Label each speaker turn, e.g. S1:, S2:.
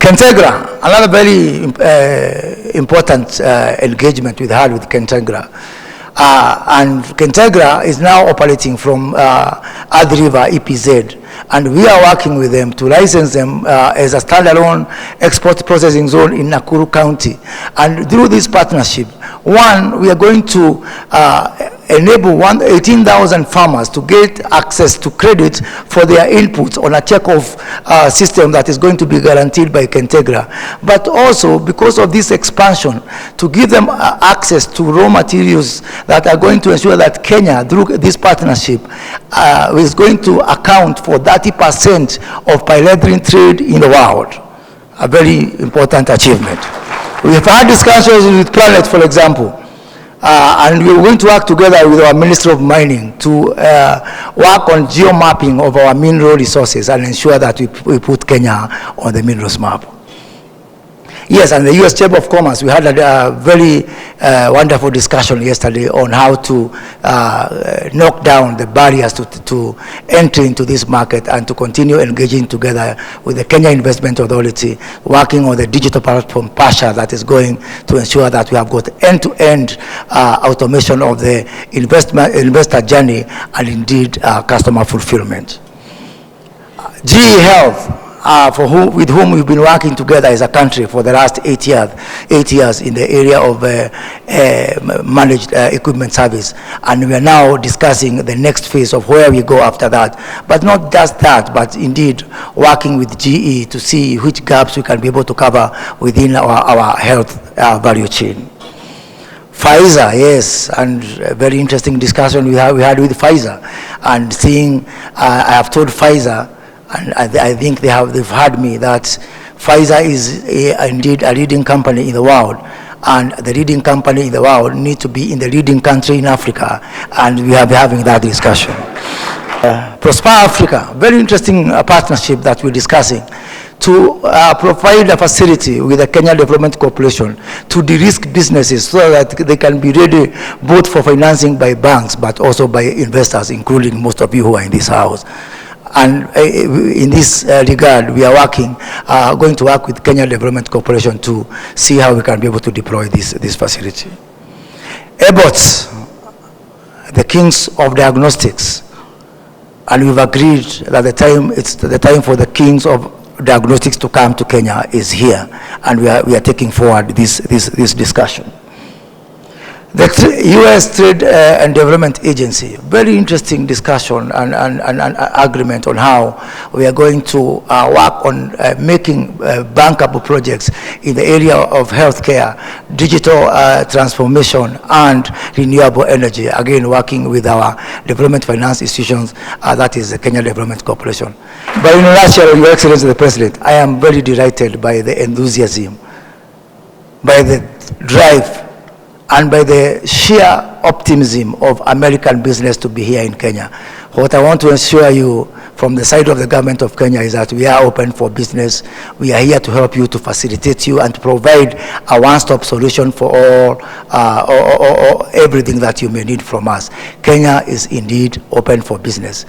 S1: Kentegra, another very important engagement we had with Kentegra. And Kentegra is now operating from Athi River EPZ, and we are working with them to license them as a standalone export processing zone in Nakuru County. And through this partnership, one, we are going to enable 18,000 farmers to get access to credit for their inputs on a check-off system that is going to be guaranteed by Kentegra. But also, because of this expansion, to give them access to raw materials that are going to ensure that Kenya, through this partnership, is going to account for 30% of pyrethrin trade in the world. A very important achievement. We have had discussions with Planet, for example, and we're going to work together with our Ministry of Mining to work on geo-mapping of our mineral resources and ensure that we put Kenya on the minerals map. Yes, and the U.S. Chamber of Commerce, we had a very wonderful discussion yesterday on how to knock down the barriers to entry into this market and to continue engaging together with the Kenya Investment Authority, working on the digital platform Pasha that is going to ensure that we have got end-to-end automation of the investor journey and indeed customer fulfillment. GE Health, with whom we've been working together as a country for the last 8 years in the area of managed equipment service. And we are now discussing the next phase of where we go after that. But not just that, but indeed working with GE to see which gaps we can be able to cover within our health value chain. pFizer, yes, and a very interesting discussion we had with pFizer. And seeing, I have told pFizer, and I think they've heard me, that pFizer is indeed a leading company in the world, and the leading company in the world needs to be in the leading country in Africa, and we are having that discussion. Prosper Africa, very interesting partnership that we're discussing to provide a facility with the Kenya Development Corporation to de-risk businesses so that they can be ready both for financing by banks but also by investors, including most of you who are in this house. And in this regard, we are going to work with Kenya Development Corporation to see how we can be able to deploy this facility. Abbott, the kings of diagnostics, and we've agreed that it's the time for the kings of diagnostics to come to Kenya is here, and we are taking forward this discussion. The U.S. Trade and Development Agency, very interesting discussion and agreement on how we are going to work on making bankable projects in the area of healthcare, digital transformation, and renewable energy. Again, working with our development finance institutions, that is the Kenya Development Corporation. But in a nutshell, Your Excellency the President, I am very delighted by the enthusiasm, by the drive, and by the sheer optimism of American business to be here in Kenya. What I want to assure you from the side of the government of Kenya is that we are open for business. We are here to help you, to facilitate you, and to provide a one-stop solution for everything that you may need from us. Kenya is indeed open for business.